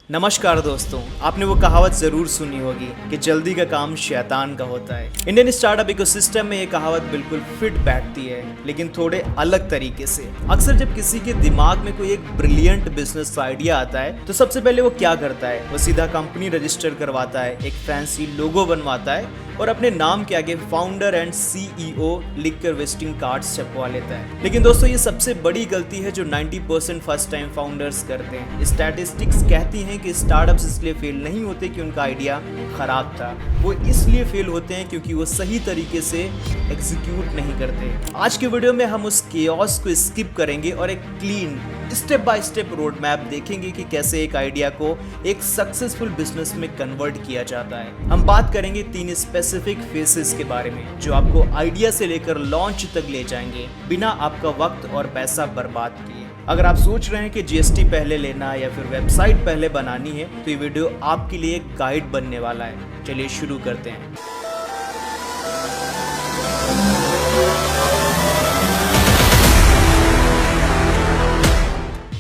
नमस्कार दोस्तों, आपने वो कहावत जरूर सुनी होगी कि जल्दी का काम शैतान का होता है। इंडियन स्टार्टअप इकोसिस्टम में ये कहावत बिल्कुल फिट बैठती है, लेकिन थोड़े अलग तरीके से। अक्सर जब किसी के दिमाग में कोई एक ब्रिलियंट बिजनेस आइडिया आता है तो सबसे पहले वो क्या करता है, वो सीधा कंपनी रजिस्टर करवाता है, एक फैंसी लोगो बनवाता है और अपने नाम के आगे फाउंडर एंड सीईओ लिखकर विजिटिंग कार्ड्स छपवा लेता है। लेकिन दोस्तों, ये सबसे बड़ी गलती है जो 90% फर्स्ट टाइम फाउंडर्स करते हैं। स्टैटिस्टिक्स कहती हैं कि स्टार्टअप्स इसलिए फेल नहीं होते कि उनका आइडिया खराब था, वो इसलिए फेल होते हैं क्योंकि वो सही तरीके से एग्जीक्यूट नहीं करते। आज के वीडियो में हम उस केओस को स्किप करेंगे और एक clean step by step road map देखेंगे कि कैसे एक आइडिया को एक सक्सेसफुल बिजनेस में कन्वर्ट किया जाता है। हम बात करेंगे 3 स्पेसिफिक फेसेस के बारे में जो आपको आइडिया से लेकर लॉन्च तक ले जाएंगे बिना आपका वक्त और पैसा बर्बाद किए। अगर आप सोच रहे हैं कि जीएसटी पहले लेना या फिर वेबसाइट पहले बनानी है तो ये वीडियो आपके लिए एक गाइड बनने वाला है। चलिए शुरू करते हैं।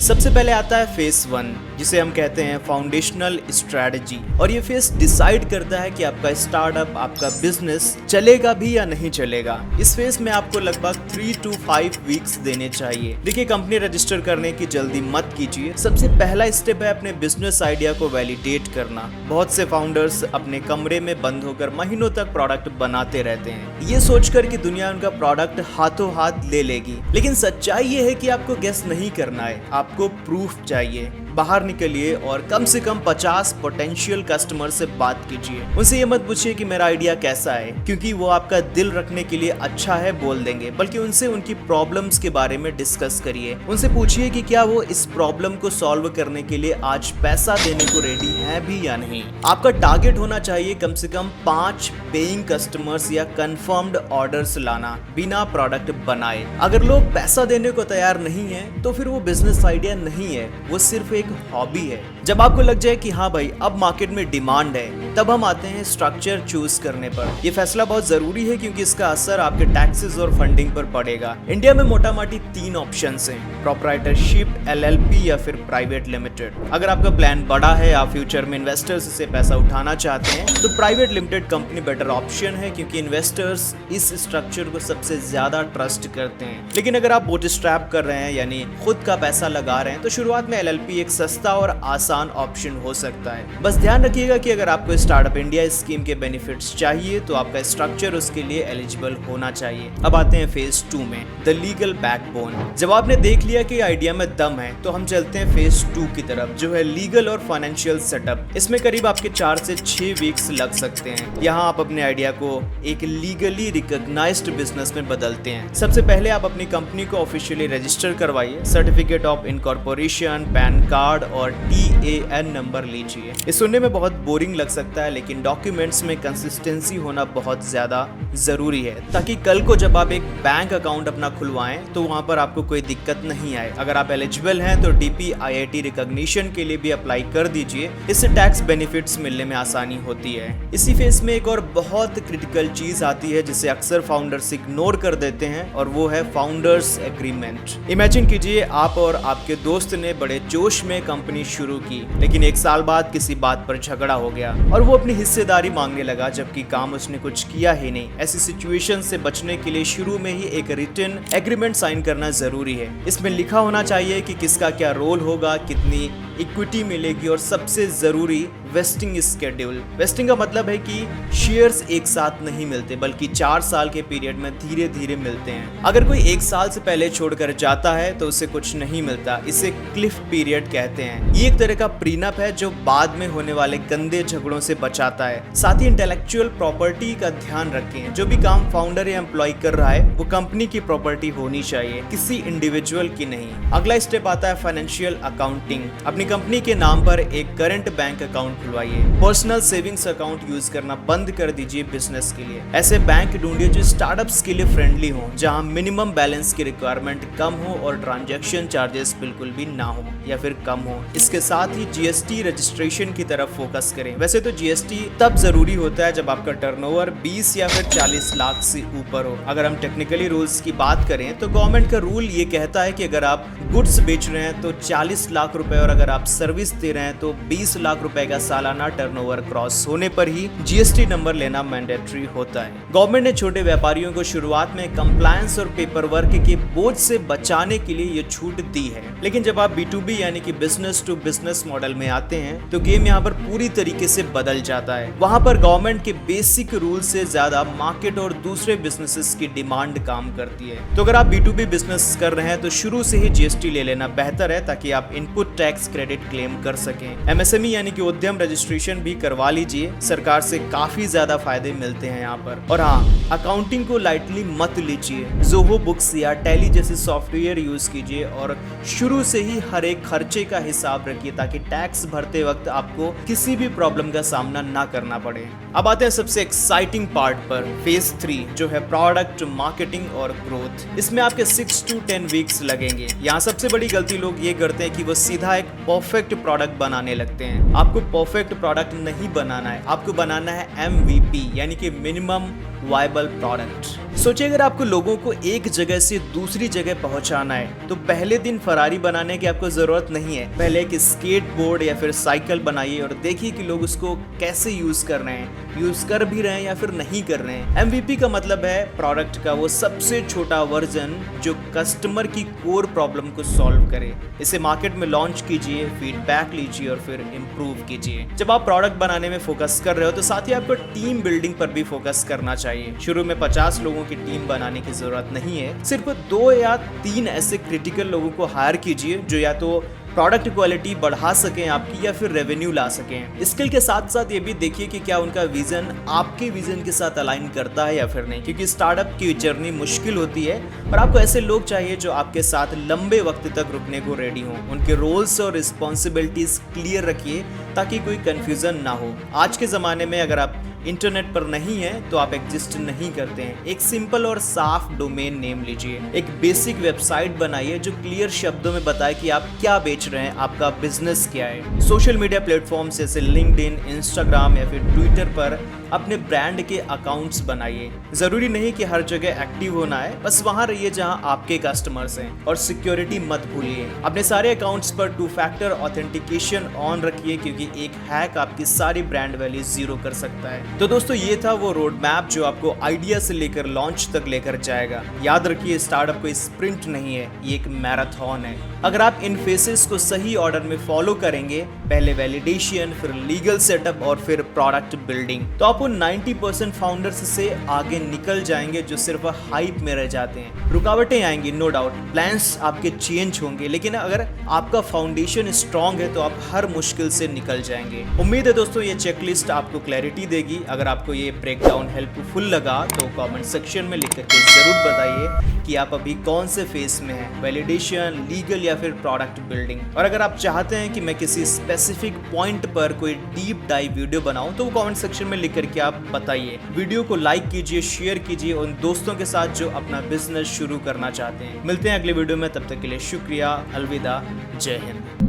सबसे पहले आता है फेस 1, जिसे हम कहते हैं फाउंडेशनल स्ट्रेटजी। और ये फेस डिसाइड करता है कि आपका स्टार्टअप, आपका बिजनेस चलेगा भी या नहीं चलेगा। इस फेस में आपको लगभग 3 to 5 वीक्स देने चाहिए। देखिए, कंपनी रजिस्टर करने की जल्दी मत कीजिए। सबसे पहला स्टेप है अपने बिजनेस आइडिया को वैलिडेट करना। बहुत से फाउंडर्स अपने कमरे में बंद होकर महीनों तक प्रोडक्ट बनाते रहते हैं, ये सोचकर कि दुनिया उनका प्रोडक्ट हाथों हाथ ले लेगी। लेकिन सच्चाई ये है कि आपको गेस नहीं करना है, आपको प्रूफ चाहिए। बाहर निकलिए और कम से कम 50 पोटेंशियल कस्टमर से बात कीजिए। उनसे ये मत पूछिए कि मेरा आइडिया कैसा है, क्योंकि वो आपका दिल रखने के लिए अच्छा है बोल देंगे, बल्कि उनसे उनकी प्रॉब्लम्स के बारे में डिस्कस करिए। उनसे पूछिए कि क्या वो इस प्रॉब्लम को सॉल्व करने के लिए आज पैसा देने को रेडी है भी या नहीं। आपका टारगेट होना चाहिए कम से कम 5 पेइंग कस्टमर्स या कंफर्म्ड ऑर्डर्स लाना बिना प्रोडक्ट बनाए। अगर लोग पैसा देने को तैयार नहीं है तो फिर वो बिजनेस आइडिया नहीं है, वो सिर्फ एक हॉबी है। जब आपको लग जाए कि हाँ भाई अब मार्केट में डिमांड है, तब हम आते हैं स्ट्रक्चर चूज करने पर। यह फैसला बहुत जरूरी है क्योंकि इसका असर आपके टैक्सेस और फंडिंग पर पड़ेगा। इंडिया में मोटा मोटी 3 ऑप्शंस हैं, प्रोप्राइटरशिप, एलएलपी या फिर प्राइवेट लिमिटेड। अगर आपका प्लान बड़ा है, आप फ्यूचर में इन्वेस्टर्स से पैसा उठाना चाहते हैं तो private limited company better option है, क्योंकि इन्वेस्टर्स इस स्ट्रक्चर को सबसे ज्यादा ट्रस्ट करते हैं। लेकिन अगर आप बूटस्ट्रैप कर रहे हैं यानी खुद का पैसा लगा रहे हैं तो शुरुआत में एलएलपी एक सस्ता और आसान ऑप्शन हो सकता है। बस ध्यान रखिएगा कि अगर आपको स्टार्टअप इंडिया स्कीम के बेनिफिट्स चाहिए तो आपका स्ट्रक्चर उसके लिए एलिजिबल होना चाहिए। अब आते हैं फेज 2 में, द लीगल बैकबोन। जब आपने देख लिया कि आइडिया में दम है तो हम चलते हैं फेज 2 की तरफ, जो है लीगल और फाइनेंशियल सेटअप। इसमें करीब आपके 4 से 6 वीक्स लग सकते हैं। यहाँ आप अपने आइडिया को एक लीगली रिकॉग्नाइज्ड बिजनेस में बदलते हैं। सबसे पहले आप अपनी कंपनी को ऑफिशियली रजिस्टर करवाइए। Certificate of incorporation, pan card और TAN नंबर लीजिए। ये सुनने में बहुत बोरिंग लग सकता है, लेकिन डॉक्यूमेंट्स में कंसिस्टेंसी होना बहुत ज्यादा जरूरी है, ताकि कल को जब आप एक बैंक अकाउंट अपना खुलवाएं तो वहां पर आपको कोई दिक्कत नहीं आए। अगर आप एलिजिबल हैं तो DPIIT रिकॉग्निशन के लिए भी अप्लाई कर दीजिए, इससे टैक्स बेनिफिट्स मिलने में आसानी होती है। इसी फेज में एक और बहुत क्रिटिकल चीज आती है जिसे अक्सर फाउंडर्स इग्नोर कर देते हैं, और वो है फाउंडर्स एग्रीमेंट। इमेजिन कीजिए आप और आपके दोस्त ने बड़े जोश में कंपनी शुरू की, लेकिन 1 साल बाद किसी बात पर झगड़ा हो गया और वो अपनी हिस्सेदारी मांगने लगा, जबकि काम उसने कुछ किया ही नहीं। ऐसी सिचुएशन से बचने के लिए शुरू में ही एक रिटन एग्रीमेंट साइन करना जरूरी है। इसमें लिखा होना चाहिए कि किसका क्या रोल होगा, कितनी इक्विटी मिलेगी और सबसे जरूरी वेस्टिंग स्केड्यूल। वेस्टिंग का मतलब है कि शेयर्स एक साथ नहीं मिलते, बल्कि 4 साल के पीरियड में धीरे धीरे मिलते हैं। अगर कोई 1 साल से पहले छोड़कर जाता है तो उसे कुछ नहीं मिलता, इसे क्लिफ पीरियड कहते हैं। ये एक तरह का प्रीनप है जो बाद में होने वाले गंदे झगड़ों से बचाता है। साथ ही इंटेलेक्चुअल प्रॉपर्टी का ध्यान रखें। जो भी काम फाउंडर या एम्प्लॉय कर रहा है वो कंपनी की प्रॉपर्टी होनी चाहिए, किसी इंडिविजुअल की नहीं। अगला स्टेप आता है फाइनेंशियल अकाउंटिंग। अपनी कंपनी के नाम पर एक करंट बैंक अकाउंट खुलवाइए। पर्सनल सेविंग्स अकाउंट यूज करना बंद कर दीजिए बिजनेस के लिए। ऐसे बैंक ढूंढिए जो स्टार्टअप्स के लिए फ्रेंडली हो, जहां मिनिमम बैलेंस की रिक्वायरमेंट कम हो और ट्रांजैक्शन चार्जेस बिल्कुल भी ना हो या फिर कम हो। इसके साथ ही जीएसटी रजिस्ट्रेशन की तरफ फोकस करें। वैसे तो जीएसटी तब जरूरी होता है जब आपका टर्नओवर 20 या फिर 40 लाख से ऊपर हो। अगर हम टेक्निकली रूल्स की बात करें तो गवर्नमेंट का रूल ये कहता है कि अगर आप गुड्स बेच रहे हैं तो 40 लाख रुपए और अगर आप सर्विस दे रहे हैं तो 20 लाख रुपए का सालाना टर्नओवर क्रॉस होने पर ही जीएसटी नंबर लेना मैंडेटरी होता है। गवर्नमेंट ने छोटे व्यापारियों को शुरुआत में कंप्लायंस और पेपर वर्क के बोझ से बचाने के लिए ये छूट दी है, लेकिन जब आप B2B यानी कि बिजनेस टू बिजनेस मॉडल में आते हैं तो गेम यहाँ पर पूरी तरीके से बदल जाता है। वहां पर गवर्नमेंट के बेसिक रूल से ज्यादा मार्केट और दूसरे बिजनेसेस की डिमांड काम करती है। तो अगर आप B2B बिजनेस कर रहे हैं तो शुरू से ही जीएसटी ले लेना बेहतर है ताकि आप इनपुट टैक्स क्रेडिट क्लेम कर सकें। एमएसएमई यानी कि उद्यम रजिस्ट्रेशन भी करवा लीजिए, सरकार से काफी ज्यादा फायदे मिलते हैं यहाँ पर। और हाँ, अकाउंटिंग को लाइटली मत लीजिए। जोहो बुक्स या टैली जैसे सॉफ्टवेयर यूज कीजिए और शुरू से ही हर एक खर्चे का हिसाब रखिए ताकि टैक्स भरते वक्त आपको किसी भी प्रॉब्लम का सामना ना करना पड़े। अब आते हैं सबसे एक्साइटिंग पार्ट पर, फेज 3 जो है प्रोडक्ट मार्केटिंग और ग्रोथ। इसमें आपके 6 to 10 वीक्स लगेंगे। यहाँ सबसे बड़ी गलती लोग ये करते हैं कि वो सीधा एक परफेक्ट प्रोडक्ट बनाने लगते हैं। आपको परफेक्ट प्रोडक्ट नहीं बनाना है, आपको बनाना है MVP यानी कि मिनिमम वायबल प्रोडक्ट। सोचिए अगर आपको लोगों को एक जगह से दूसरी जगह पहुंचाना है तो पहले दिन फरारी बनाने की आपको जरूरत नहीं है। पहले एक स्केट बोर्ड या फिर साइकिल बनाइए और देखिए कि लोग उसको कैसे यूज कर रहे हैं, यूज कर भी रहे हैं या फिर नहीं कर रहे हैं। MVP का मतलब है प्रोडक्ट का वो सबसे छोटा वर्जन जो कस्टमर की कोर प्रॉब्लम को सॉल्व करे। इसे मार्केट में लॉन्च कीजिए, फीडबैक लीजिए और फिर इम्प्रूव कीजिए। जब आप प्रोडक्ट बनाने में फोकस कर रहे हो तो साथ ही आपको चाहिए, टीम बिल्डिंग पर भी फोकस करना चाहिए। शुरू में 50 लोगों की टीम बनाने की जरूरत नहीं है, सिर्फ 2 या 3 ऐसे क्रिटिकल लोगों को हायर कीजिए जो या तो प्रोडक्ट क्वालिटी बढ़ा सकें आपकी या फिर रेवेन्यू ला सकें। स्किल के साथ साथ ये भी देखिए कि क्या उनका विजन आपके विजन के साथ अलाइन करता है या फिर नहीं, क्योंकि स्टार्टअप की जर्नी मुश्किल होती है और आपको ऐसे लोग चाहिए जो आपके साथ लंबे वक्त तक रुकने को रेडी हों। उनके रोल्स और रिस्पॉन्सिबिलिटीज क्लियर रखिए ताकि कोई कंफ्यूजन ना हो। आज के ज़माने में अगर आप इंटरनेट पर नहीं है तो आप एग्जिस्ट नहीं करते हैं। एक सिंपल और साफ डोमेन नेम लीजिए, एक बेसिक वेबसाइट बनाइए जो क्लियर शब्दों में बताए कि आप क्या बेच रहे हैं, आपका बिजनेस क्या है। सोशल मीडिया प्लेटफॉर्म जैसे लिंक्डइन, इंस्टाग्राम या फिर ट्विटर पर अपने ब्रांड के अकाउंट्स बनाइए। जरूरी नहीं कि हर जगह एक्टिव होना है, बस वहां रहिए जहां आपके कस्टमर्स हैं। और सिक्योरिटी मत भूलिए, अपने सारे अकाउंट्स पर 2 फैक्टर ऑथेंटिकेशन ऑन रखिए क्योंकि एक हैक आपकी सारी ब्रांड वैल्यू जीरो कर सकता है। तो दोस्तों ये था वो रोड मैप जो आपको आइडिया से लेकर लॉन्च तक लेकर जाएगा। याद रखिए स्टार्टअप कोई स्प्रिंट नहीं है, ये एक मैराथन है। अगर आप इन फेसेस को सही ऑर्डर में फॉलो करेंगे, पहले वैलिडेशन, फिर लीगल सेटअप और फिर प्रोडक्ट बिल्डिंग, तो आप उन 90% फाउंडर्स से आगे निकल जाएंगे जो सिर्फ हाइप में रह जाते हैं। रुकावटें आएंगी नो डाउट, प्लान्स आपके चेंज होंगे, लेकिन अगर आपका फाउंडेशन स्ट्रांग है तो आप हर मुश्किल से निकल जाएंगे। उम्मीद है दोस्तों ये चेकलिस्ट आपको क्लैरिटी देगी। अगर आपको ये ब्रेकडाउन हेल्पफुल लगा तो कमेंट सेक्शन में लिख करके जरूर बताइए कि आप अभी कौन से फेस में हैं, वैलिडेशन, लीगल या फिर प्रोडक्ट बिल्डिंग। और अगर आप चाहते हैं कि मैं किसी स्पेसिफिक पॉइंट पर कोई डीप डाइव वीडियो बनाऊं तो वो कमेंट सेक्शन में लिख करके आप बताइए। वीडियो को लाइक कीजिए, शेयर कीजिए उन दोस्तों के साथ जो अपना बिजनेस शुरू करना चाहते हैं। मिलते हैं अगले वीडियो में, तब तक के लिए शुक्रिया, अलविदा, जय हिंद।